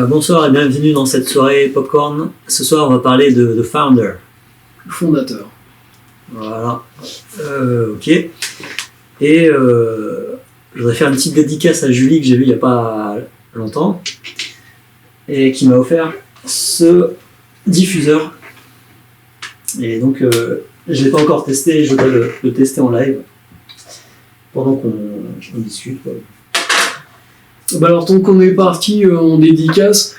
Bonsoir et bienvenue dans cette soirée Popcorn. Ce soir, on va parler de The Founder. Le fondateur. Voilà. Ok. Et je voudrais faire une petite dédicace à Julie que j'ai vue il n'y a pas longtemps et qui m'a offert ce diffuseur. Et donc, je ne l'ai pas encore testé, je voudrais le tester en live pendant qu'on discute. Quoi. Bah alors, tant qu'on est parti en dédicace,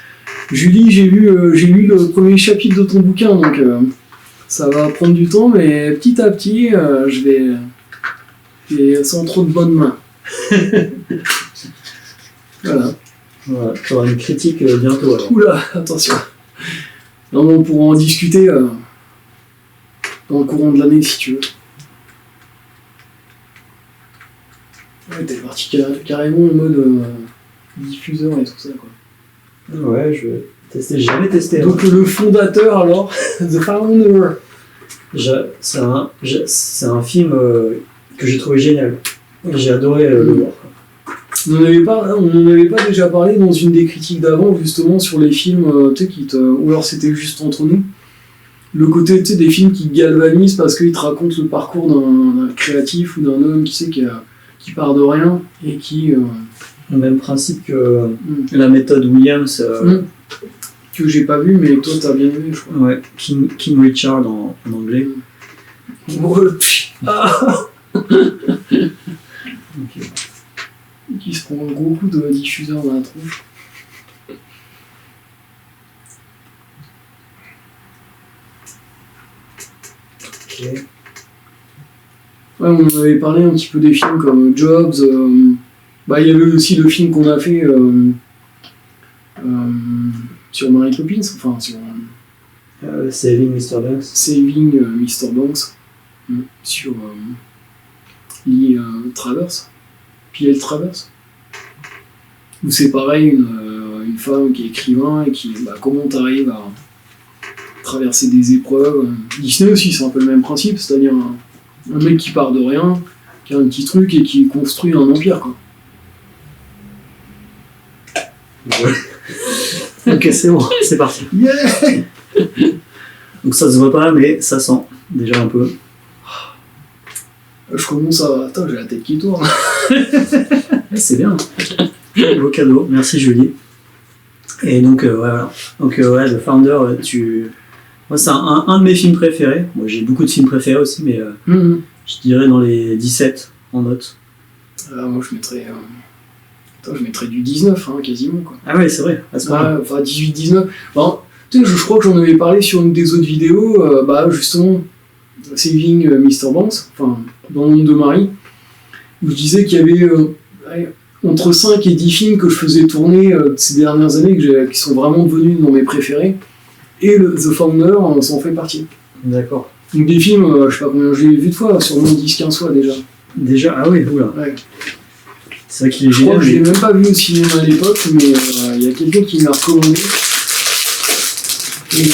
Julie, j'ai lu le premier chapitre de ton bouquin, donc ça va prendre du temps, mais petit à petit, je vais sans trop de bonnes mains. Voilà. Voilà, tu auras une critique bientôt. Alors. Oula, attention. Non, on pourra en discuter dans le courant de l'année si tu veux. Ouais, t'es parti carrément en mode diffuseur et tout ça, quoi. Ouais, je vais tester, j'ai jamais testé. Donc le fondateur alors, The Founder. C'est un film que j'ai trouvé génial. J'ai adoré le voir. On n'en avait pas déjà parlé dans une des critiques d'avant, justement, sur les films, ou alors c'était juste entre nous. Le côté, des films qui galvanisent parce qu'ils te racontent le parcours d'un créatif ou d'un homme, qui part de rien et qui... Le même principe que la méthode Williams. Que j'ai pas vu, mais toi t'as bien aimé, je crois. Ouais, King Richard en anglais. Okay. Qui se prend un gros coup de diffuseur dans la tronche. Okay. Ouais, on en avait parlé un petit peu des films comme Jobs. Il y avait aussi le film qu'on a fait sur Mary Poppins, enfin sur Saving Mr. Banks. Saving Mr. Banks, sur Lee Travers, P.L. Travers. Où c'est pareil, une femme qui est écrivain et qui, comment t'arrives à traverser des épreuves. Disney aussi, c'est un peu le même principe, c'est-à-dire un mec qui part de rien, qui a un petit truc et qui construit un empire, quoi. Ouais. Ok, c'est bon, c'est parti. Yeah. Donc ça se voit pas, mais ça sent déjà un peu. Je commence à... Attends, j'ai la tête qui tourne. C'est bien. Beau cadeau, merci Julie. Et donc, voilà. Donc, The Founder, moi, c'est un de mes films préférés. Moi, j'ai beaucoup de films préférés aussi, mais je dirais dans les 17 en note. Moi, je mettrais du 19, quasiment, quoi. Ah ouais, c'est vrai, à ce moment-là. Enfin, 18-19. Bon, je crois que j'en avais parlé sur une des autres vidéos, justement, Saving Mr. Banks, enfin, dans le monde de Marie, où je disais qu'il y avait entre 5 et 10 films que je faisais tourner ces dernières années, qui sont vraiment devenus dans mes préférés, et The Founder s'en fait partie. D'accord. Donc des films, je sais pas combien j'ai vu de fois, sûrement 10-15 fois déjà. Déjà, ah oui, oula. Ouais. C'est vrai qu'il est Je génial. crois que je l'ai même pas vu au cinéma à l'époque, mais il y a quelqu'un qui me l'a recommandé. Et du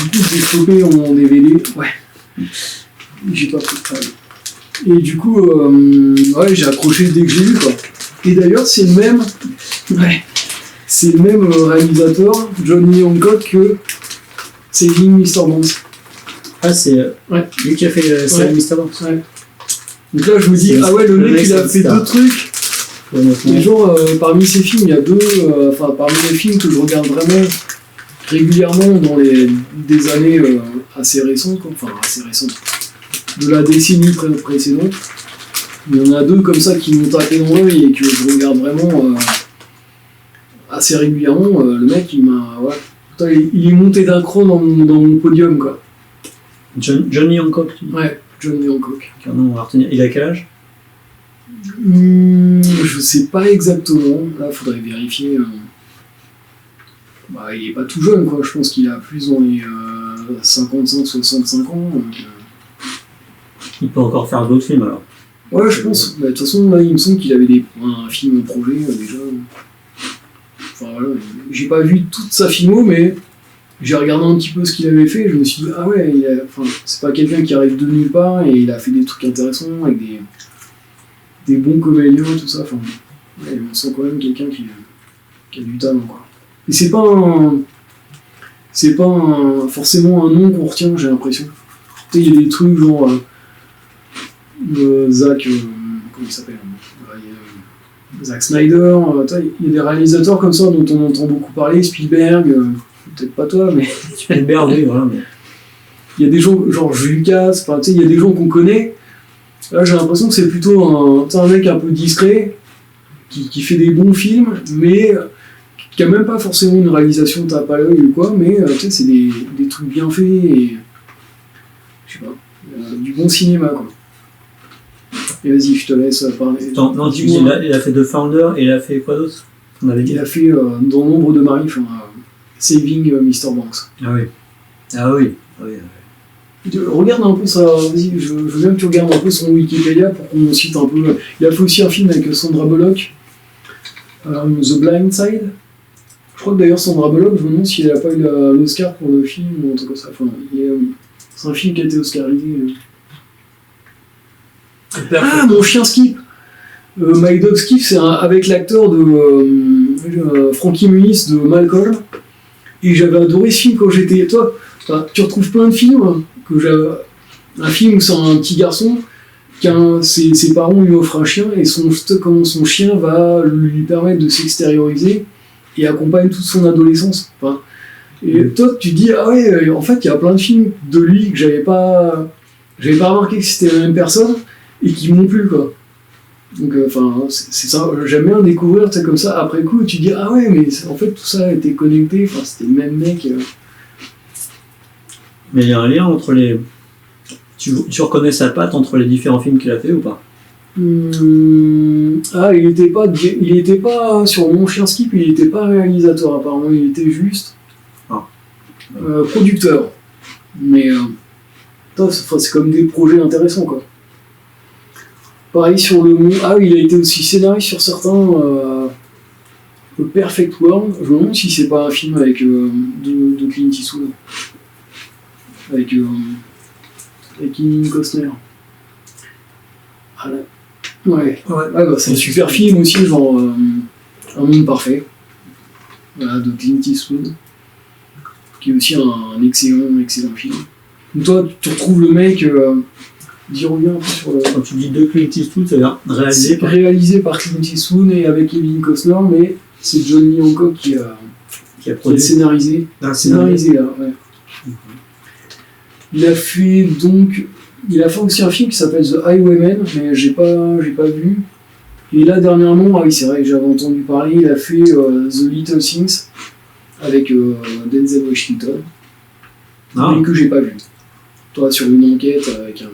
coup, je l'ai chopé en DVD. Ouais. J'ai pas pris de travail. Et du coup, j'ai accroché dès que j'ai vu, quoi. Et d'ailleurs, c'est le même. Ouais. C'est le même réalisateur, Johnny Hancock, que Saving Mr. Banks. Ah, c'est lui qui a fait Saving Mr. Banks. Ouais. Donc là, je me dis, le mec, il a fait deux trucs. Et genre, parmi ces films, il y a deux. Parmi les films que je regarde vraiment régulièrement dans des années assez récentes, quoi. Enfin, assez récentes. De la décennie précédente. Il y en a deux comme ça qui m'ont tapé dans l'œil et que je regarde vraiment assez régulièrement. Le mec, il m'a. Ouais. Putain, il est monté d'un cran dans mon podium, quoi. Johnny Hancock, tu dis. Ouais, Johnny Hancock. Non, on va retenir. Il a quel âge? Je sais pas exactement. Là, faudrait vérifier. Il est pas tout jeune, quoi. Je pense qu'il a plus dans les 55-65 ans. Il peut encore faire d'autres films alors. Ouais, je pense. De toute façon, là, il me semble qu'il avait un film en projet déjà. Enfin voilà, j'ai pas vu toute sa filmo, mais j'ai regardé un petit peu ce qu'il avait fait. Et je me suis dit, ah ouais, c'est pas quelqu'un qui arrive de nulle part et il a fait des trucs intéressants avec des bons comédiens, tout ça. Enfin, ouais, on sent quand même quelqu'un qui a du talent, quoi. Et c'est pas forcément un nom qu'on retient, j'ai l'impression. Tu sais, il y a des trucs genre Zach, comment il s'appelle, Zack Snyder, il y a des réalisateurs comme ça dont on entend beaucoup parler, Spielberg, peut-être pas toi, mais Spielberg, oui, voilà. Mais... il y a des gens genre Lucas, il y a des gens qu'on connaît. Là, j'ai l'impression que c'est plutôt un mec un peu discret, qui fait des bons films, mais qui a même pas forcément une réalisation tape à l'œil ou quoi, mais c'est des trucs bien faits et je sais pas, du bon cinéma, quoi. Et vas-y, je te laisse parler. Attends, non, tu dis, il a fait The Founder et il a fait quoi d'autre? On avait dit. Il a fait dans Nombre de Marie, Saving Mr. Banks. Ah oui. Ah oui. Ah oui. Regarde un peu ça, vas-y, je veux bien que tu regardes un peu son Wikipédia pour qu'on cite un peu. Il a fait aussi un film avec Sandra Bullock, The Blind Side. Je crois que d'ailleurs Sandra Bullock, je me demande si elle n'a pas eu l'Oscar pour le film ou un truc comme ça. C'est un film qui a été oscarisé. Ah, mon chien Skip, My Dog Skip, c'est avec l'acteur de Frankie Muniz de Malcolm. Et j'avais adoré ce film quand j'étais... Toi, tu retrouves plein de films un film où c'est un petit garçon ses parents lui offrent un chien et son chien va lui permettre de s'extérioriser et accompagne toute son adolescence. Et toi, tu te dis, ah ouais, en fait, il y a plein de films de lui que j'avais pas remarqué que c'était la même personne et qui m'ont plu, quoi. Donc, c'est ça, j'aime bien découvrir, comme ça, après coup, tu te dis, ah ouais, mais en fait, tout ça était connecté, c'était le même mec. Mais il y a un lien entre les... Tu reconnais sa patte entre les différents films qu'il a fait ou pas? Ah, il était pas sur Mon Chien Skip, il était pas réalisateur apparemment, il était juste producteur. Mais c'est comme des projets intéressants, quoi. Pareil sur le monde. Ah, il a été aussi scénariste sur certains. The Perfect World. Je me demande si c'est pas un film avec de Clint Eastwood. Avec Kevin Costner. Ah là. Ouais. C'est un super film aussi, genre Un Monde Parfait. Voilà, de Clint Eastwood. Qui est aussi un excellent film. Donc toi, tu retrouves le mec. Dis reviens un peu sur le... Quand tu dis de Clint Eastwood, ça veut dire réalisé par Clint Eastwood et avec Kevin Costner, mais c'est Johnny Hancock qui a scénarisé. Scénarisé, là, ouais. Il a fait aussi un film qui s'appelle The Highwaymen, mais j'ai pas vu. Et là, dernièrement, ah oui, c'est vrai que j'avais entendu parler, il a fait The Little Things avec Denzel Washington, mais que j'ai pas vu. Toi, sur une enquête avec un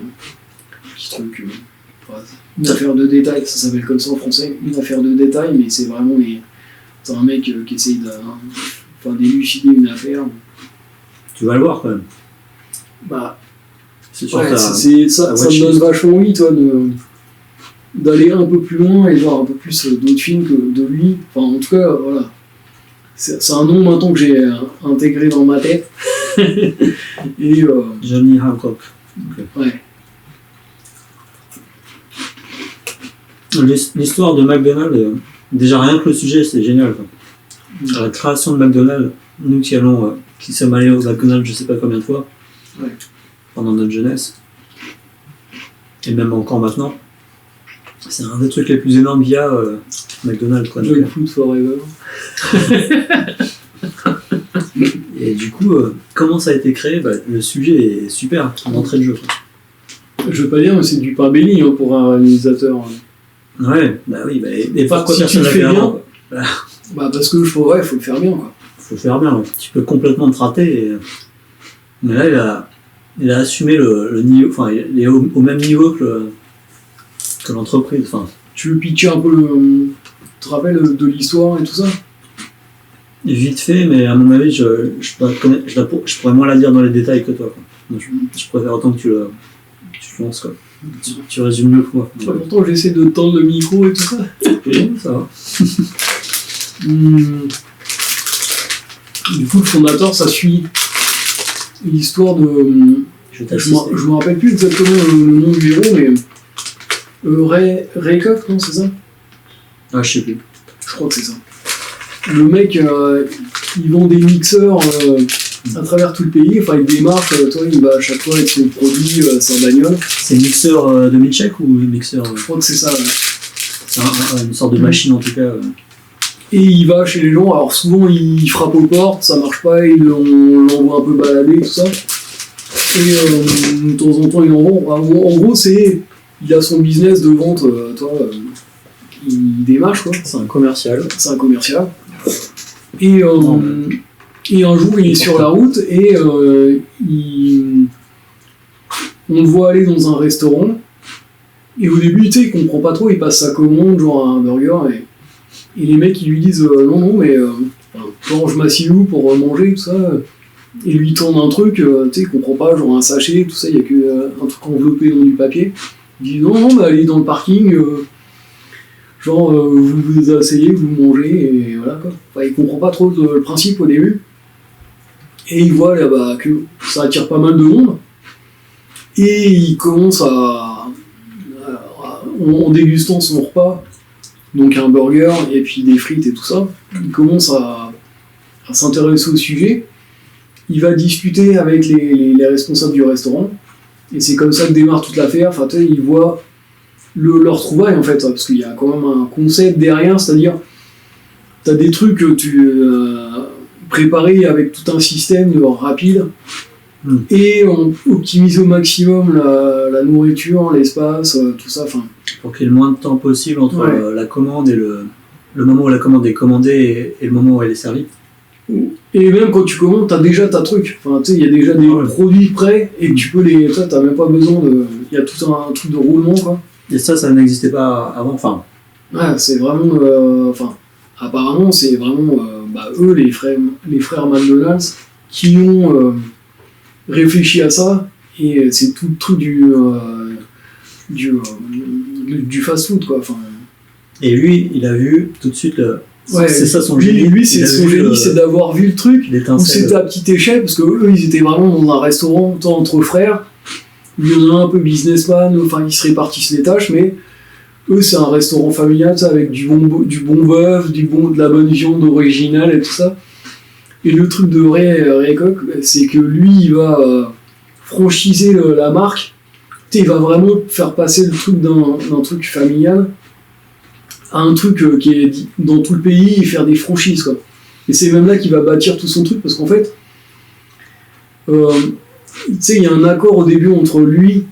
petit truc, une affaire de détail, ça s'appelle comme ça en français, une affaire de détail, mais c'est vraiment c'est un mec qui essaye d'élucider une affaire. Tu vas le voir quand même. Bah, c'est sûr, ça me donne vachement envie, toi, d'aller un peu plus loin et voir un peu plus d'autres films que de lui. En tout cas, voilà. C'est un nom maintenant que j'ai intégré dans ma tête. Et Johnny Hancock. Okay. Ouais. L'histoire de McDonald's, déjà rien que le sujet, c'est génial, quoi. La création de McDonald's, nous qui sommes allés au McDonald's je sais pas combien de fois, pendant notre jeunesse, et même encore maintenant, c'est un des trucs les plus énormes qu'il y a, McDonald's, quoi. Junk Food Forever. Et du coup, comment ça a été créé, le sujet est super d'entrée de jeu, quoi. Je veux pas dire, mais c'est du pain béni pour un réalisateur. Ouais, oui, et pourquoi si personne tu le fais bien, parce que faut le faire bien, quoi. Faut le faire bien, ouais. Tu peux complètement te rater. Mais là, il a assumé le niveau, il est au même niveau que l'entreprise. Tu veux pitcher un peu tu te rappelles de l'histoire et tout ça? Vite fait, mais à mon avis, je pourrais moins la dire dans les détails que toi, quoi. Donc, je préfère autant que tu lances, quoi. Tu résumes mieux que moi. Pourtant, j'essaie de tendre le micro et tout ça. Oui, ça va. Du coup, le fondateur, ça suit l'histoire de... Je me rappelle plus exactement le nom du héros, mais... Ray Koch, non, c'est ça? Ah, je sais plus. Je crois que c'est ça. le mec, il vend des mixeurs à travers tout le pays, enfin il démarque, toi il va à chaque fois avec son produit, sa bagnole. C'est mixeur de milkshake ou mixeur Je crois que c'est ça, ouais. C'est une sorte de machine en tout cas. Et il va chez les gens, alors souvent il frappe aux portes, ça marche pas, on l'envoie un peu balader, tout ça. Et de temps en temps il en vend. En gros, il a son business de vente, il démarche quoi. C'est un commercial. Et un jour il est sur la route et on le voit aller dans un restaurant. Et au début, tu sais, il comprend pas trop, il passe sa commande, genre un burger, et les mecs ils lui disent non, mais quand je m'assieds où pour manger, tout ça. Et lui tourne un truc, tu sais, il comprend pas, genre un sachet, tout ça, il y a que un truc enveloppé dans du papier. Il dit non, bah allez dans le parking, vous vous asseyez, vous mangez, et voilà quoi. Enfin, il comprend pas trop le principe au début. Et il voit là-bas que ça attire pas mal de monde. Et il commence en dégustant son repas, donc un burger et puis des frites et tout ça, il commence à s'intéresser au sujet. Il va discuter avec les responsables du restaurant. Et c'est comme ça que démarre toute l'affaire. Enfin, tu sais, il voit leur trouvaille en fait, parce qu'il y a quand même un concept derrière, c'est-à-dire tu as des trucs que tu préparés avec tout un système rapide et on optimise au maximum la nourriture, l'espace, tout ça. Pour qu'il y ait le moins de temps possible entre la commande et le moment où la commande est commandée et le moment où elle est servie. Et même quand tu commandes, t'as déjà ta truc. Enfin, tu sais, il y a déjà des produits prêts et tu peux les. Toi, t'as même pas besoin de. Il y a tout un truc de roulement, quoi. Et ça n'existait pas avant. Enfin. Ouais, c'est vraiment. Apparemment, c'est vraiment eux, les frères McDonald's, qui ont réfléchi à ça. Et c'est tout le truc du fast-food, quoi. Enfin. Et lui, il a vu tout de suite c'est ça son génie. Lui, c'est son génie, c'est d'avoir vu le truc où c'était à petite échelle, parce que eux, ils étaient vraiment dans un restaurant entre frères. Il y en a un peu businessman, enfin, ils se répartissent les tâches, mais eux, c'est un restaurant familial, ça, avec du bon bœuf, de la bonne viande originale et tout ça. Et le truc de Ray Kroc, c'est que lui, il va franchiser la marque. Il va vraiment faire passer le truc d'un truc familial à un truc qui est dans tout le pays et faire des franchises, quoi. Et c'est même là qu'il va bâtir tout son truc, parce qu'en fait, tu sais, il y a un accord au début entre lui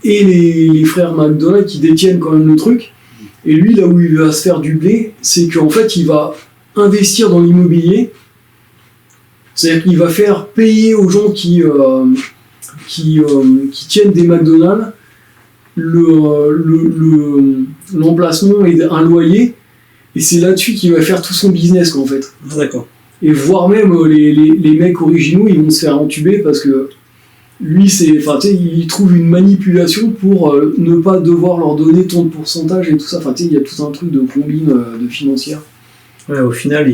et les frères McDonald's qui détiennent quand même le truc. Et lui, là où il va se faire du blé, c'est qu'en fait, il va investir dans l'immobilier. C'est-à-dire qu'il va faire payer aux gens qui tiennent des McDonald's l'emplacement et un loyer, et c'est là-dessus qu'il va faire tout son business, quoi, en fait. D'accord. Et voire même les mecs originaux, ils vont se faire entuber parce que lui, il trouve une manipulation pour ne pas devoir leur donner tant de pourcentage et tout ça. Enfin, il y a tout un truc de combine de financière. Ouais, au final,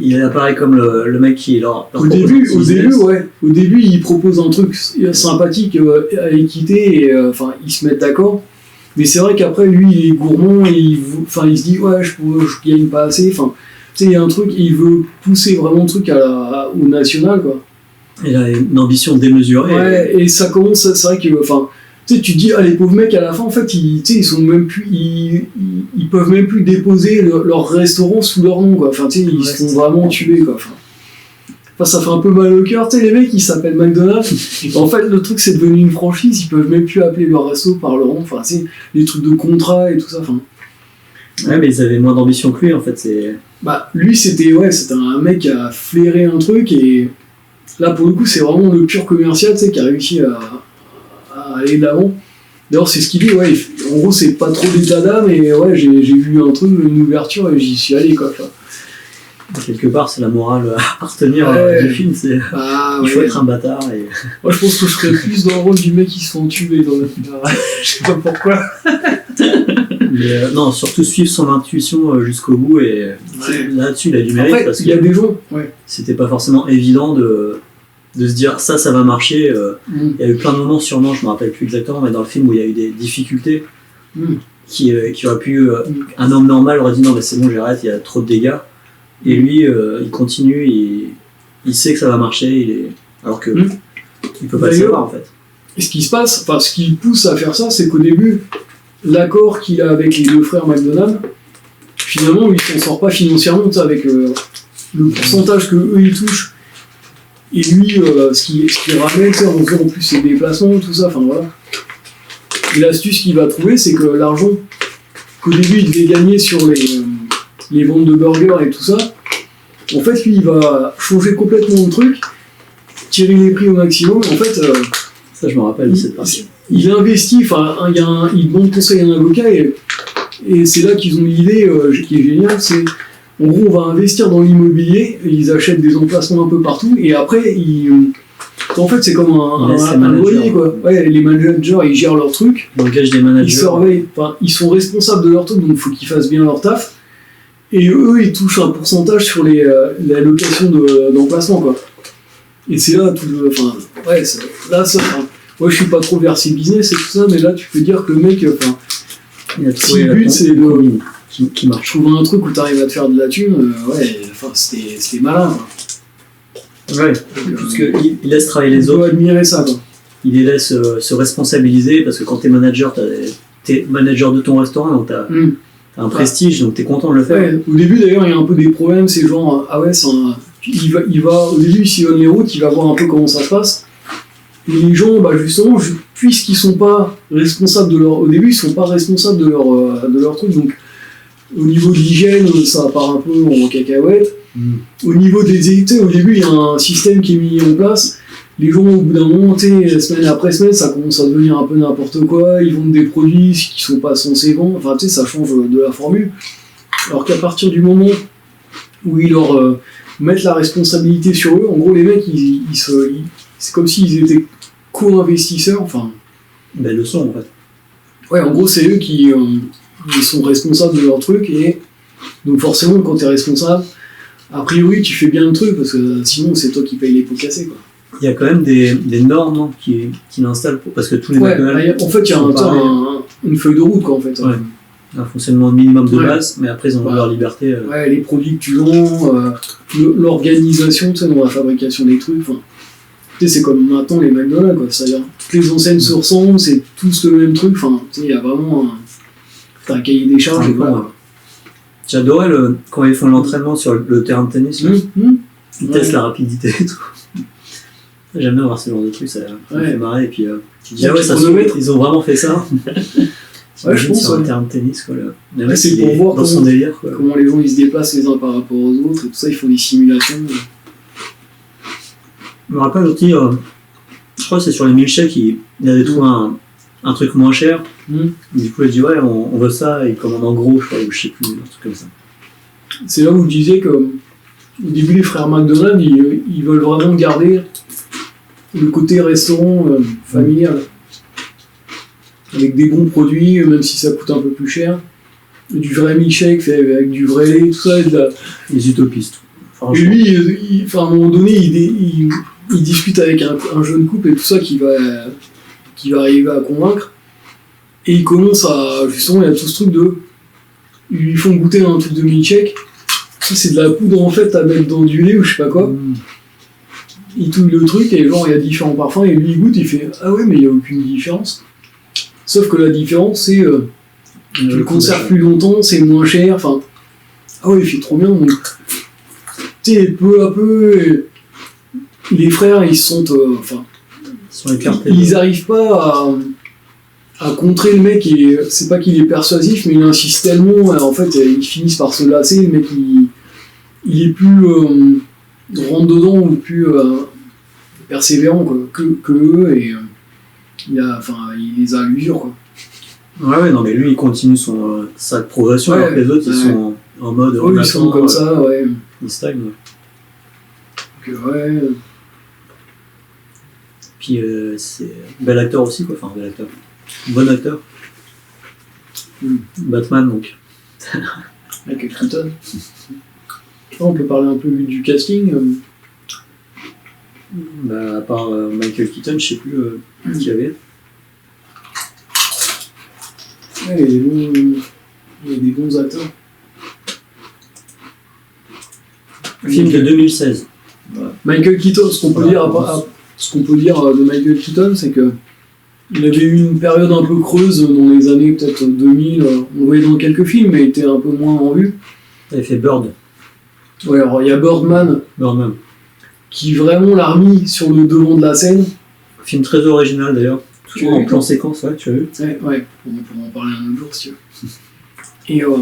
il apparaît comme le mec qui leur au début, il propose un truc sympathique à équité et ils se mettent d'accord. Mais c'est vrai qu'après, lui, il est gourmand et il se dit ouais, je gagne pas assez. Enfin, tu sais, il y a un truc, il veut pousser vraiment le truc au national, quoi. Il a une ambition démesurée. Ouais, et ça commence, c'est vrai que, tu sais, tu te dis, les pauvres mecs, à la fin, en fait, ils sont même plus, ils peuvent même plus déposer leur restaurant sous leur nom, quoi. Enfin, tu sais, ils se font vraiment tuer, quoi. Enfin, ça fait un peu mal au cœur, tu sais, les mecs, ils s'appellent McDonald's. En fait, le truc, c'est devenu une franchise, ils peuvent même plus appeler leur resto par leur nom. Enfin, tu sais, les trucs de contrat et tout ça, enfin. Ouais, mais ils avaient moins d'ambition que lui, en fait, lui, c'était un mec qui a flairé un truc, et là, pour le coup, c'est vraiment le pur commercial, tu sais, qui a réussi à aller de l'avant. D'ailleurs, c'est ce qu'il dit, en gros, c'est pas trop d'état d'âme, et j'ai vu un truc, une ouverture, et j'y suis allé, quoi. Quelque part, c'est la morale à retenir du film, c'est il faut être un bâtard. Et... Moi, je pense que je serais plus dans le rôle du mec qui se fait entuber dans le film. Je sais pas pourquoi. Mais non, surtout suivre son intuition jusqu'au bout, et là-dessus, il a du mérite. Après, parce il y a des gens, c'était pas forcément évident de se dire ça va marcher. Il y a eu plein de moments, sûrement, je me rappelle plus exactement, mais dans le film où il y a eu des difficultés qui auraient pu. Un homme normal aurait dit non, mais c'est bon, j'arrête, il y a trop de dégâts. Et lui, il continue, il sait que ça va marcher, alors que il peut pas le savoir en fait. Et ce qui se passe, enfin ce qui le pousse à faire ça, c'est qu'au début, l'accord qu'il a avec les deux frères McDonald, finalement, lui, il s'en sort pas financièrement, avec le pourcentage que eux ils touchent. Et lui, ce qu'il ramène, en faisant en plus ses déplacements, tout ça, enfin voilà. Et l'astuce qu'il va trouver, c'est que l'argent qu'au début il devait gagner sur les ventes de burgers et tout ça, en fait, lui, il va changer complètement le truc, tirer les prix au maximum. En fait, ça, je me rappelle de cette partie. Il investit, enfin, il demande conseil à un avocat et c'est là qu'ils ont l'idée qui est géniale, c'est en gros, on va investir dans l'immobilier, ils achètent des emplacements un peu partout et après, en fait, c'est comme un loyer, quoi. Ouais, les managers, ils gèrent leur truc. Langage des managers. Ils surveillent, enfin, ils sont responsables de leur truc, donc il faut qu'ils fassent bien leur taf. Et eux, ils touchent un pourcentage sur la location d'emplacement, quoi. Et c'est là tout le. Enfin, ouais, là, ça. Moi, je suis pas trop versé business et tout ça, mais là, tu peux dire que le mec, enfin, si le but, c'est qui marche. Trouver un truc où t'arrives à te faire de la thune, ouais, enfin, c'était malin, quoi. Ouais, parce qu'il laisse travailler les autres. Il faut admirer ça, quoi. Il les laisse se responsabiliser, parce que quand t'es manager de ton restaurant, donc t'as un prestige, donc t'es content de le faire. Ouais, au début, d'ailleurs, il y a un peu des problèmes, c'est genre, ah ouais, il va, au début, il sillonne les routes, il va voir un peu comment ça se passe. Et les gens, bah justement, puisqu'ils sont pas responsables au début, ils sont pas responsables de leur truc, donc au niveau de l'hygiène, ça part un peu en cacahuète. Au niveau des éditeurs, au début, il y a un système qui est mis en place. Les gens, au bout d'un moment, semaine après semaine, ça commence à devenir un peu n'importe quoi. Ils vendent des produits qui sont pas censés vendre. Enfin, ça change de la formule. Alors qu'à partir du moment où ils leur mettent la responsabilité sur eux, en gros, les mecs, c'est comme s'ils étaient co-investisseurs. Enfin, ben, le sont, en fait. Ouais, en gros, c'est eux qui ils sont responsables de leur truc. Et donc, forcément, quand tu es responsable, a priori, tu fais bien le truc, parce que sinon, c'est toi qui payes les pots cassés, quoi. Il y a quand même des normes qui l'installent, parce que tous les McDonald's... En fait, il y a une feuille de route, quoi, en fait. Ouais. Un fonctionnement minimum de base, mais après, ils ont leur liberté. Ouais, les produits que tu vends, l'organisation, dans la fabrication des trucs, enfin... c'est comme maintenant les McDonald's, quoi. C'est-à-dire, toutes les enseignes se ressemblent, c'est tous le même truc, enfin, il y a vraiment un cahier des charges, et voilà. J'adorais quand ils font l'entraînement sur le terrain de tennis, ils testent la rapidité et tout. J'aime bien voir ce genre de trucs, ça me fait marrer. Et puis tu dis, ça ils ont vraiment fait ça. Ouais, je pense. Sur un terrain de tennis, quoi. Là, c'est pour voir dans son délire, quoi. Comment les gens ils se déplacent les uns par rapport aux autres, et tout ça, ils font des simulations. Je me rappelle aussi, je crois que c'est sur les milkshakes, il avait trouvé un truc moins cher. Du coup, il a dit, ouais, on veut ça, et il commande en gros, je crois, ou je sais plus, un truc comme ça. C'est là où je disais que, au début, les frères McDonald, ils veulent vraiment garder le côté restaurant familial. Avec des bons produits, même si ça coûte un peu plus cher. Du vrai milkshake fait avec du vrai lait, tout ça. Les utopistes. Et lui, à un moment donné, il discute avec un jeune couple et tout ça qui va arriver à convaincre. Et il commence à... Justement, il y a tout ce truc de... Ils lui font goûter un truc de milkshake. C'est de la poudre, en fait, à mettre dans du lait ou je sais pas quoi. Il touille le truc et genre, il y a différents parfums. Et lui, il goûte, il fait « Ah ouais, mais il n'y a aucune différence. » Sauf que la différence, c'est... tu le conserves plus longtemps, c'est moins cher. Enfin... Ah ouais, il fait trop bien. Donc... Tu sais, peu à peu... Les frères, ils se sentent... ils n'arrivent pas à contrer le mec, c'est pas qu'il est persuasif, mais il insiste tellement, en fait, ils finissent par se lasser, le mec, il est plus rentre dedans ou plus persévérant quoi, que eux, et il les a à l'usure, quoi. Ouais, non, mais lui, il continue sa progression, alors que les autres, ils sont en mode... ils sont comme ça, ouais. Ils stagnent. Donc, ouais... Puis c'est un bel acteur aussi, quoi. Enfin, bel acteur. Bon acteur. Batman, donc. Michael Keaton. On peut parler un peu du casting. Bah, à part Michael Keaton, je sais plus qui y avait. Ouais, il y a des bons acteurs. Film de 2016. Michael Keaton, ce qu'on peut dire de Michael Keaton, c'est que il avait eu une période un peu creuse dans les années peut-être 2000. On voyait dans quelques films, mais il était un peu moins en vue. Il avait fait Bird. Ouais, alors il y a Birdman, qui vraiment l'a remis sur le devant de la scène. Film très original d'ailleurs. Toujours en plan séquence, ouais, tu as vu? Ouais, on pourra en parler un autre jour si tu veux. Et ouais.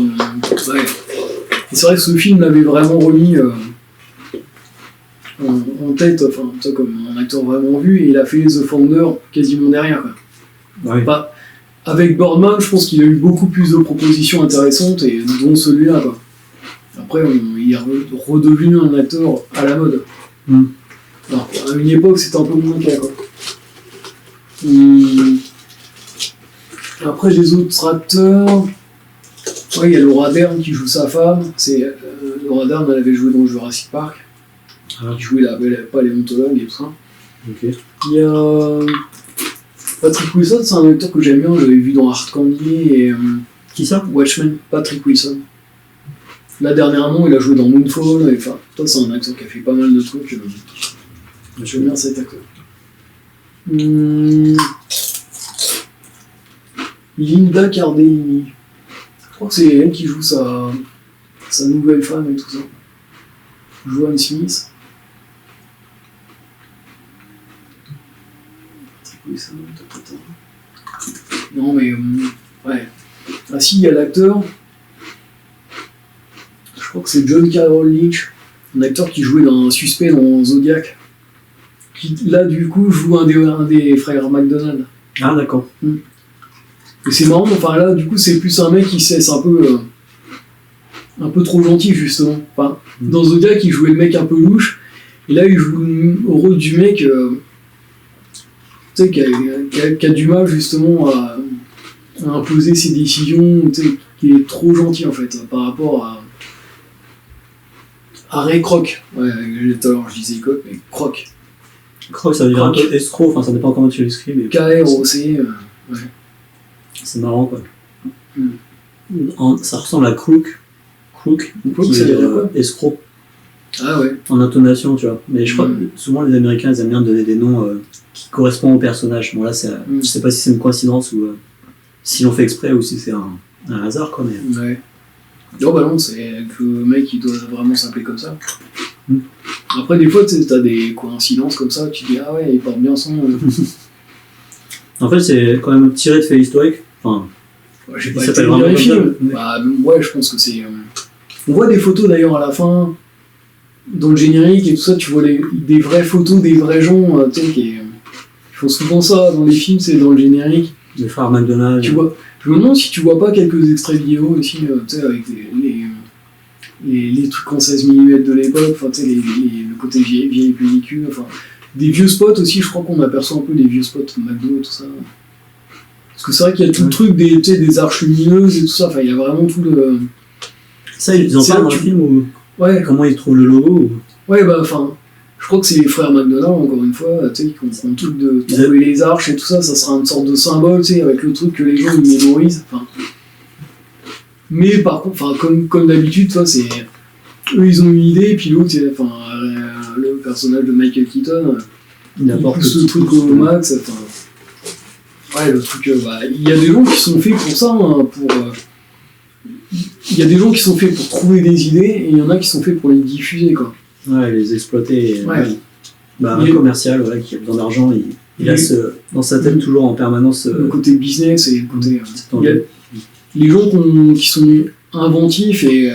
Et c'est vrai que ce film l'avait vraiment remis en tête, enfin, comme un acteur vraiment vu, et il a fait The Founder quasiment derrière, quoi. Ouais. Bah, avec Birdman, je pense qu'il a eu beaucoup plus de propositions intéressantes, et dont celui-là, quoi. Après, il est redevenu un acteur à la mode. Alors, à une époque, c'était un peu moins le cas, quoi. Après, les autres acteurs, ouais, il y a Laura Dern qui joue sa femme. Laura Dern, elle avait joué dans Jurassic Park. Qui jouait la paléontologue et tout ça. Okay. Il y a Patrick Wilson, c'est un acteur que j'aime bien, je l'avais vu dans Hard Candy et qui ça? Watchmen, Patrick Wilson. Là dernièrement, il a joué dans Moonfall, et enfin, toi c'est un acteur qui a fait pas mal de trucs. J'aime bien cet acteur. Linda Cardellini. Je crois que c'est elle qui joue sa nouvelle femme et tout ça. Joan Smith. Non mais ouais. Ah si, il y a l'acteur. Je crois que c'est John Carroll Lynch, un acteur qui jouait dans un suspect dans Zodiac. Qui là du coup joue un des frères McDonald. Ah d'accord. Et c'est marrant, enfin là du coup c'est plus un mec qui se laisse un peu trop gentil justement. Enfin, dans Zodiac il jouait le mec un peu louche, et là il joue au rôle du mec qui a du mal justement à imposer ses décisions, qui est trop gentil en fait par rapport à Ray Kroc. Ouais, tout à l'heure je disais Kroc, mais Kroc. Kroc ça veut dire un peu escroc, enfin ça dépend comment tu l'écris. Mais... K-R-O-C, ouais. C'est marrant quoi. Ça ressemble à Crook. Crook, ça veut dire quoi? Escroc. Ah ouais. En intonation, tu vois. Mais je crois que souvent les Américains ils aiment bien donner des noms qui correspondent au personnage. Bon là, je sais pas si c'est une coïncidence ou si l'on fait exprès ou si c'est un hasard quoi. Mais... Ouais. Non bah non, c'est que le mec il doit vraiment s'appeler comme ça. Après des fois t'as des coïncidences comme ça, tu dis ah ouais il porte bien son nom. En fait c'est quand même tiré de faits historiques. Enfin, ouais, j'ai pas été lire les films. Bah ouais, je pense que c'est... On voit des photos d'ailleurs à la fin, dans le générique et tout ça, tu vois des vraies photos des vrais gens, tu sais, ils font souvent ça dans les films, c'est dans le générique. Les frères McDonald. Tu vois, je me demande si tu vois pas quelques extraits vidéo aussi, tu sais, avec les trucs en 16 mm de l'époque, enfin tu sais, le côté vieille pellicule, enfin... Des vieux spots aussi, je crois qu'on aperçoit un peu des vieux spots McDo et tout ça. Parce que c'est vrai qu'il y a tout le truc des arches lumineuses et tout ça, enfin il y a vraiment tout le... Ça, ils en parlent dans le film ou... Ouais. Comment ils trouvent le logo ou... Ouais, bah enfin, je crois que c'est les frères McDonald, encore une fois, tu sais, qui ont un truc de trouver les arches et tout ça, ça sera une sorte de symbole, tu sais, avec le truc que les gens ils mémorisent, enfin... Mais par contre, enfin, comme d'habitude, toi, c'est... Eux, ils ont une idée, et puis l'autre, enfin, le personnage de Michael Keaton, il pousse le truc au max, enfin... Ouais, le truc, bah, il y a des gens qui sont faits pour ça, hein, il y a des gens qui sont faits pour trouver des idées, et il y en a qui sont faits pour les diffuser, quoi. Ouais, les exploiter. Ouais. Bah, un commercial, voilà, qui a besoin d'argent, il a dans sa tête toujours en permanence... Le côté business et le côté... les gens qui sont inventifs et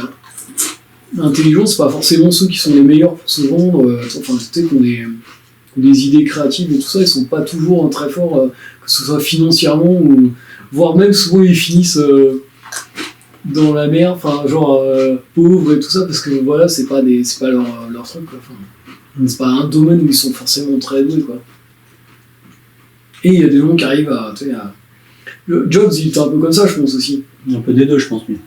intelligents, c'est pas forcément ceux qui sont les meilleurs pour se vendre, enfin, tu sais, qui ont des idées créatives et tout ça, ils sont pas toujours très forts, que ce soit financièrement ou voire même souvent ils finissent dans la merde, enfin genre pauvres et tout ça, parce que voilà, c'est pas leur truc, quoi. Enfin, c'est pas un domaine où ils sont forcément très doués, quoi. Et il y a des gens qui arrivent à, tu sais, Jobs, il était un peu comme ça, je pense aussi. Un peu des deux, je pense, lui.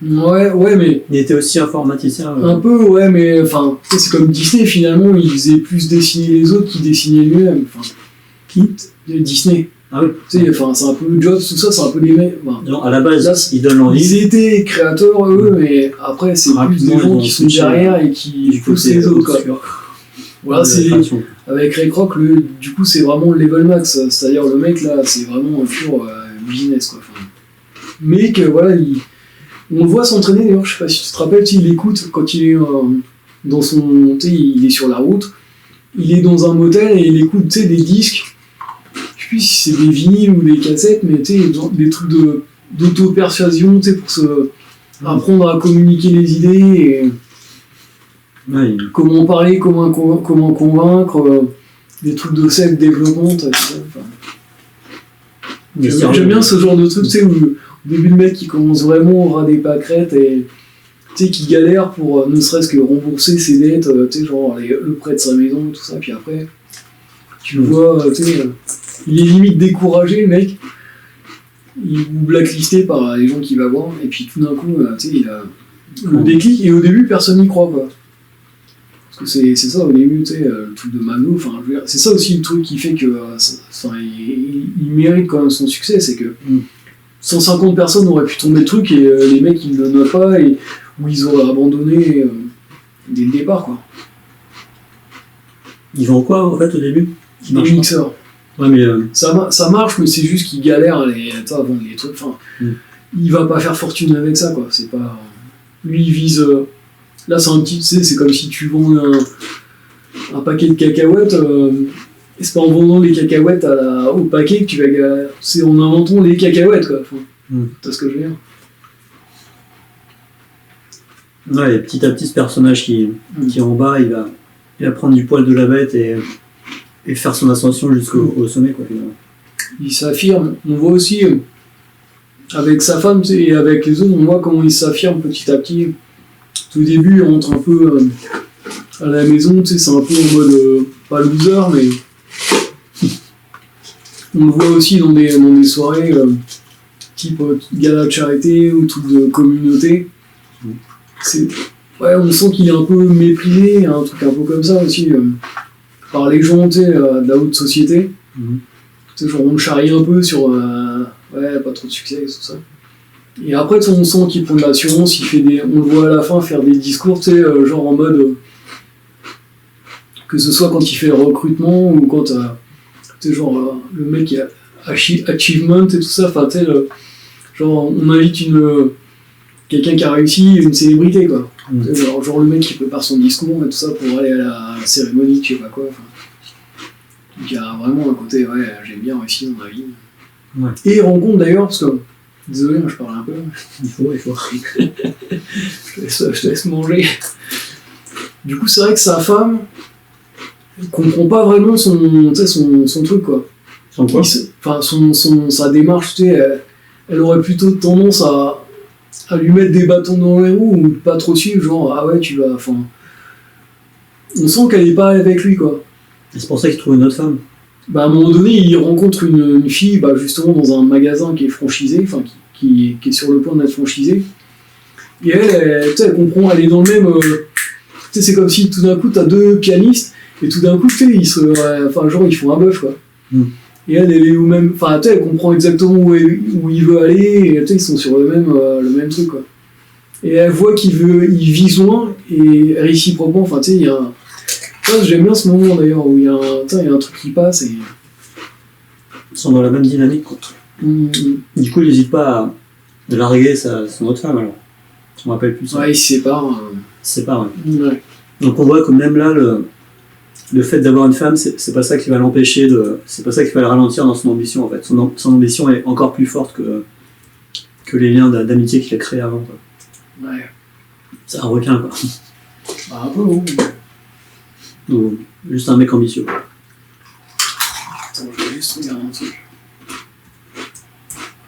Ouais, mais... Il était aussi informaticien. Un peu, ouais, mais enfin, c'est comme Disney, finalement, il faisait plus dessiner les autres qu'il dessinait lui-même. Enfin, qui? Disney. Ah oui. Tu sais, enfin, c'est un peu Jobs, tout ça, c'est un peu des mecs. Non, à la base, ils donnent l'envie. Ils étaient créateurs, eux, mais après, c'est plus des gens qui sont derrière et qui poussent les autres, quoi. Voilà, c'est. Avec Ray Kroc, du coup, c'est vraiment le level max. C'est-à-dire, le mec, là, c'est vraiment un pur business, quoi. Enfin, mais que, voilà, on le voit s'entraîner, d'ailleurs, je sais pas si tu te rappelles, il écoute quand il est dans son. Tu sais, il est sur la route, il est dans un motel et il écoute, tu sais, des disques. Je sais plus si c'est des vinyles ou des cassettes, mais tu sais, des trucs d'auto-persuasion, tu sais, pour se apprendre à communiquer les idées et comment parler, comment convaincre, des trucs de self-développement, tout ça. Enfin, j'aime bien ce genre de truc, tu sais, où au début le mec qui commence vraiment au ras des pâquerettes et tu sais, qui galère pour ne serait-ce que rembourser ses dettes, tu sais, genre le prêt de sa maison et tout ça, puis après, tu le vois, tu sais, il est limite découragé, le mec. Il est blacklisté par les gens qu'il va voir, et puis tout d'un coup, tu sais, il a le déclic, et au début, personne n'y croit, quoi. Parce que c'est ça, au début, tu sais, le truc de Mano, enfin, c'est ça aussi le truc qui fait que, il mérite quand même son succès, c'est que 150 personnes auraient pu tomber le truc, et les mecs, ils ne le notent pas, et où ils auraient abandonné dès le départ, quoi. Ils vendent quoi, en fait, au début? Des mixeurs. Ouais, mais ça marche, mais c'est juste qu'il galère à vendre les trucs. Enfin, il va pas faire fortune avec ça, quoi. C'est pas. Lui, il vise. Là, c'est un petit. Tu sais, c'est comme si tu vends un paquet de cacahuètes. Et c'est pas en vendant les cacahuètes au paquet que tu vas. C'est en inventant les cacahuètes, quoi. Enfin, t'as ce que je veux dire. Ouais, et petit à petit, ce personnage qui est en bas, il va prendre du poil de la bête et faire son ascension jusqu'au sommet, quoi, finalement. Il s'affirme. On voit aussi, avec sa femme et avec les autres, on voit comment il s'affirme petit à petit. Au début, il rentre un peu à la maison, tu sais, c'est un peu en mode, pas loser, mais on le voit aussi dans des soirées type gala de charité ou truc de communauté. Ouais, on sent qu'il est un peu méprisé, un truc un peu comme ça aussi. Par les gens, tu sais, de la haute société. Tu sais, genre on le charrie un peu sur ouais, pas trop de succès et tout ça. Et après, on sent qu'il prend de l'assurance, on le voit à la fin faire des discours, tu sais, genre en mode que ce soit quand il fait le recrutement ou quand tu sais, genre le mec qui a achievement et tout ça, enfin tu sais, genre on invite quelqu'un qui a réussi, une célébrité, quoi. Genre le mec qui prépare son discours et tout ça pour aller à la cérémonie, je sais pas quoi. Donc il y a vraiment un côté, ouais, j'ai bien réussi dans ma vie. Ouais. Et il rencontre d'ailleurs, parce que, désolé, je parle un peu. Il faut. je te laisse manger. Du coup, c'est vrai que sa femme comprend pas vraiment son truc, quoi. Son quoi? Enfin, sa démarche, tu sais, elle aurait plutôt tendance à lui mettre des bâtons dans les roues ou pas trop suivre, genre ah ouais tu vas. Enfin, on sent qu'elle est pas avec lui, quoi. Et c'est pour ça qu'il trouve une autre femme. Bah à un moment donné, il rencontre une fille, bah justement dans un magasin qui est franchisé, enfin qui est sur le point d'être franchisé. Et elle, tu sais, elle comprend, elle est dans le même. Tu sais, c'est comme si tout d'un coup t'as deux pianistes et tout d'un coup tu sais enfin genre ils font un bœuf, quoi. Et elle est au même. Enfin, tu sais, elle comprend exactement où il veut aller, et tu sais, ils sont sur le même truc, quoi. Et elle voit qu'il vise loin, et réciproquement, enfin, tu sais, il y a un. J'aime bien ce moment d'ailleurs, où il y a un truc qui passe, et. Ils sont dans la même dynamique, quoi. Du coup, il n'hésite pas à larguer son autre femme, alors. Je me rappelle plus ça. Ouais, ils se séparent. Ils se séparent, ouais. Donc on voit que même là, le fait d'avoir une femme, c'est pas ça qui va l'empêcher c'est pas ça qui va le ralentir dans son ambition, en fait. Son ambition est encore plus forte que les liens d'amitié qu'il a créés avant, quoi. Ouais. C'est un requin, quoi. Bah, un peu, oui. Donc, juste un mec ambitieux. Attends, je vais juste regarder un truc.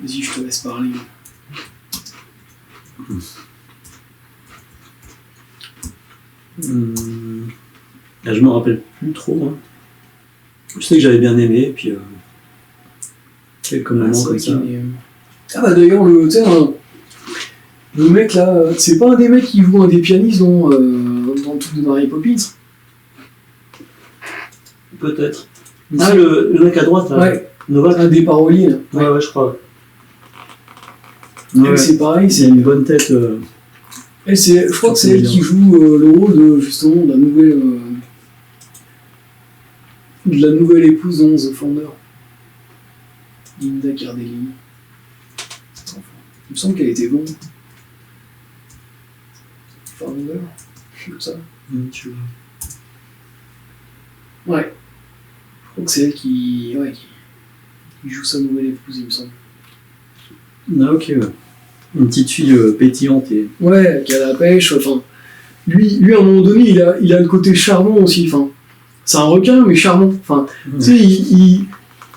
Vas-y, je te laisse parler. Là, je me rappelle plus trop. Hein. Je sais que j'avais bien aimé, et puis quelques moments comme ça. Ah bah d'ailleurs, le mec là, c'est pas un des mecs qui joue un des pianistes dans le truc de Mary Poppins? Peut-être. Ah, le mec à droite, là. Ouais. Novak. Un des paroliers. Là. Ouais, je crois. Ouais, c'est pareil. C'est une bonne tête. Je crois que c'est elle qui joue le rôle de, justement, de la nouvelle épouse dans The Founder. Linda Cardellini. Il me semble qu'elle était blonde. Founder, comme ça. Tu vois. Ouais. Je crois que c'est elle qui joue sa nouvelle épouse, il me semble. Ah, ok, ouais. Une petite fille pétillante et... Ouais, qui a la pêche, enfin... Lui, à un moment donné, il a le côté charmant aussi, enfin... C'est un requin, mais charmant, enfin... Tu sais,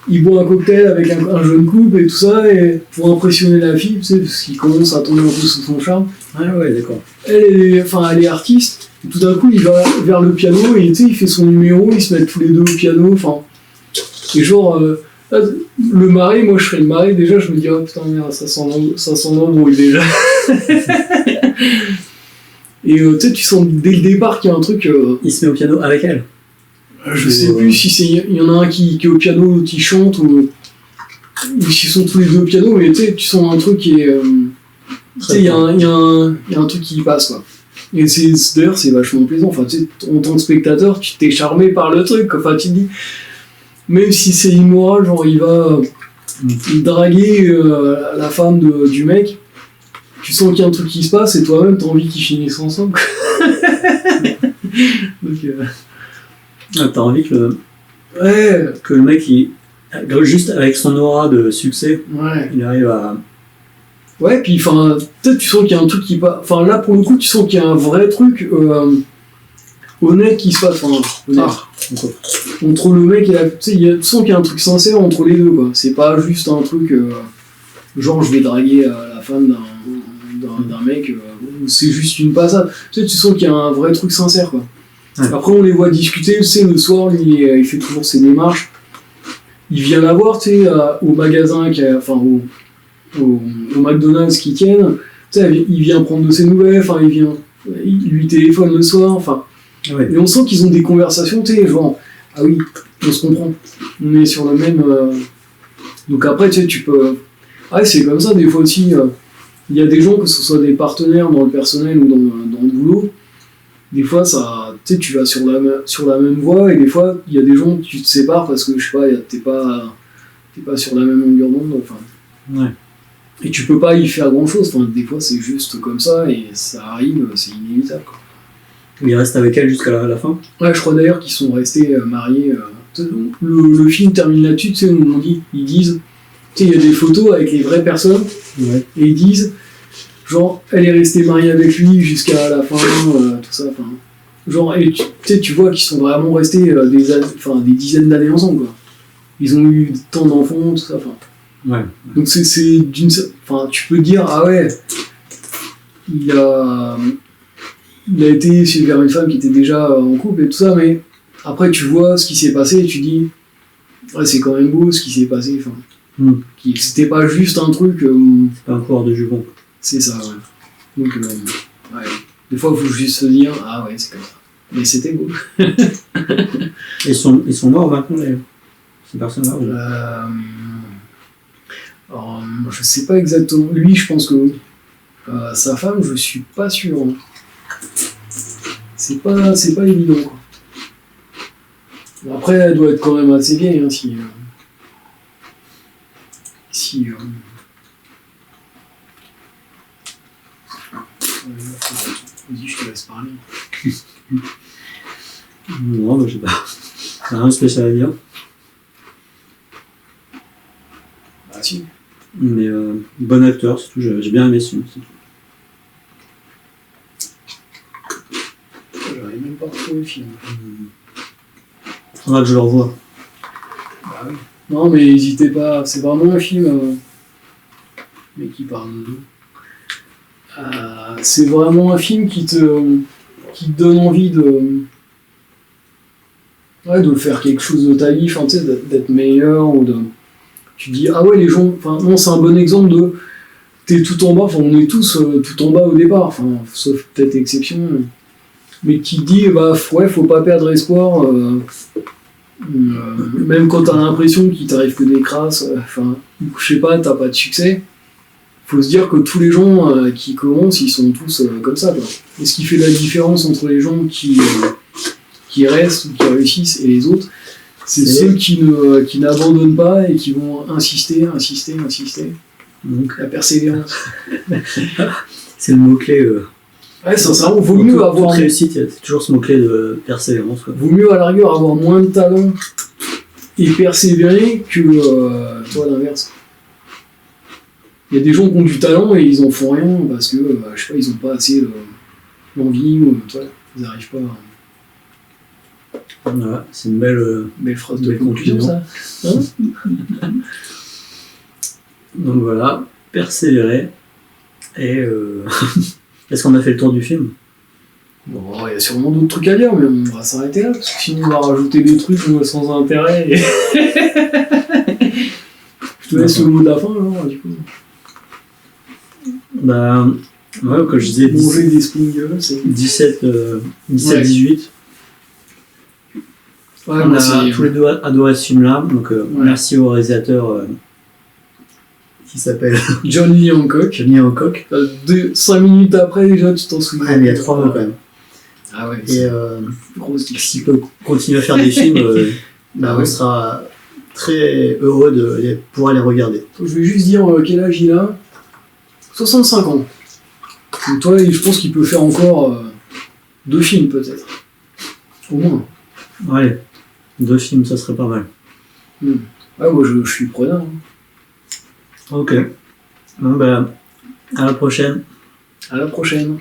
il boit un cocktail avec un jeune couple et tout ça, et pour impressionner la fille, tu sais, parce qu'il commence à tomber un peu sous son charme. Ah ouais, d'accord. Elle est artiste, et tout d'un coup, il va vers le piano, et tu sais, il fait son numéro, ils se mettent tous les deux au piano, enfin... Et genre... le mari, moi je serais le mari, déjà je me dis, oh putain merde, ça sent l'embrouille déjà. Et tu sais, tu sens dès le départ qu'il y a un truc... Il se met au piano avec elle. Je sais plus si il y en a un qui est au piano, l'autre qui chante, ou s'ils sont tous les deux au piano, mais tu sais, tu sens un truc qui est... tu sais, il y a un truc qui passe, quoi. Et d'ailleurs, c'est vachement plaisant. Enfin, tu sais, en tant que spectateur, tu t'es charmé par le truc, enfin, tu te dis... Même si c'est immoral, genre il va draguer la femme du mec, tu sens qu'il y a un truc qui se passe et toi-même t'as envie qu'ils finissent ensemble. Donc, t'as envie que le mec, juste avec son aura de succès, il arrive à... Ouais, puis enfin, peut-être tu sens qu'il y a un truc qui passe... Enfin là pour le coup, tu sens qu'il y a un vrai truc honnête qui se passe. Entre le mec et la... Tu sais, tu sens qu'il y a un truc sincère entre les deux, quoi. C'est pas juste un truc... genre, je vais draguer la femme d'un mec, c'est juste une passade. Tu sais, tu sens qu'il y a un vrai truc sincère, quoi. Ouais. Après, on les voit discuter, tu sais, le soir, lui, il fait toujours ses démarches. Il vient la voir, tu sais, au magasin, au McDonald's qu'ils tiennent. Tu sais, il vient prendre de ses nouvelles, enfin, il lui téléphone le soir, enfin... Ouais. Et on sent qu'ils ont des conversations, tu sais, genre, ah oui, on se comprend, on est sur le même... Donc après, tu sais, tu peux... Ouais, c'est comme ça, des fois aussi, il y a des gens, que ce soit des partenaires dans le personnel ou dans le boulot, des fois, ça, tu sais, tu vas sur la même voie, et des fois, il y a des gens, tu te sépares parce que, je sais pas, t'es pas sur la même longueur d'onde, enfin... Ouais. Et tu peux pas y faire grand-chose, enfin, des fois, c'est juste comme ça, et ça arrive, c'est inévitable, quoi. Il reste avec elle jusqu'à la fin. Ouais, je crois d'ailleurs qu'ils sont restés mariés. Le film termine là-dessus, tu sais, ils disent, tu sais, il y a des photos avec les vraies personnes, et ils disent, genre, elle est restée mariée avec lui jusqu'à la fin, tout ça, enfin... Genre, et tu sais, tu vois qu'ils sont vraiment restés des dizaines d'années ensemble, quoi. Ils ont eu tant d'enfants, tout ça, enfin... Ouais. Donc c'est d'une... Enfin, tu peux dire, ah ouais, il a été vers une femme qui était déjà en couple et tout ça, mais après tu vois ce qui s'est passé et tu dis, ouais, c'est quand même beau ce qui s'est passé, enfin, c'était pas juste un truc... c'est pas un coureur de jupons. C'est ça, ouais. Donc, ouais. Des fois, il faut juste se dire, ah ouais, c'est comme ça. Mais c'était beau. Ils sont morts maintenant, ces personnes-là Alors, je sais pas exactement. Lui, je pense que oui. Sa femme, je suis pas sûr. Hein. C'est pas évident, quoi. Après, elle doit être quand même assez vieille, hein, Vas-y, je te laisse parler. Non, bah, je sais pas. C'est rien de spécial à dire. Ah si. Mais bon acteur, c'est tout. J'ai bien aimé ce film. J'aurais même pas retrouvé le film. Faudra que je le revoie. Bah oui. Non, mais n'hésitez pas. C'est vraiment un film. Mais qui parle de nous. C'est vraiment un film qui te donne envie de faire quelque chose de ta vie, tu sais, d'être meilleur, ou de... Tu dis, ah ouais, les gens... Enfin, non, c'est un bon exemple de... T'es tout en bas, enfin, on est tous tout en bas au départ, enfin, sauf peut-être exception, mais qui dit, bah, ouais, faut pas perdre espoir, Même quand t'as l'impression qu'il t'arrive que des crasses, je sais pas, t'as pas de succès, faut se dire que tous les gens qui commencent, ils sont tous comme ça, quoi. Et ce qui fait la différence entre les gens qui restent ou qui réussissent et les autres, c'est ceux qui n'abandonnent pas et qui vont insister. Donc la persévérance. C'est le mot-clé. Ouais, sincèrement, vaut mieux avoir. Toute réussite, c'est toujours ce mot-clé de persévérance. Quoi. Vaut mieux à la rigueur avoir moins de talent et persévérer que toi l'inverse. Il y a des gens qui ont du talent et ils en font rien parce que je sais pas, ils ont pas assez l'envie ou ils n'arrivent pas. Voilà, c'est une belle phrase de conclusion, ça. Hein. Donc voilà, persévérer. Et est-ce qu'on a fait le tour du film? Bon, il y a sûrement d'autres trucs à dire, mais on va s'arrêter là, parce que sinon on va rajouter des trucs sans intérêt. Et... Je te laisse le mot de la fin, alors, du coup. Bah, ouais, comme je disais, manger des Springles, c'est 17-18. Ouais, on a tous les deux adoré ce film-là, donc merci au réalisateur qui s'appelle John Lee Hancock. 5 minutes après, déjà, tu t'en souviens. Ah, mais il y a 3 mots quand même. Ah ouais, et s'il peut continuer à faire des films, on sera très heureux de pouvoir les regarder. Je vais juste dire quel âge il a. 65 ans. Donc toi, je pense qu'il peut faire encore 2 films peut-être. Au moins. Ouais, 2 films, ça serait pas mal. Ouais, moi je suis preneur. Ok. Bon, à la prochaine. À la prochaine.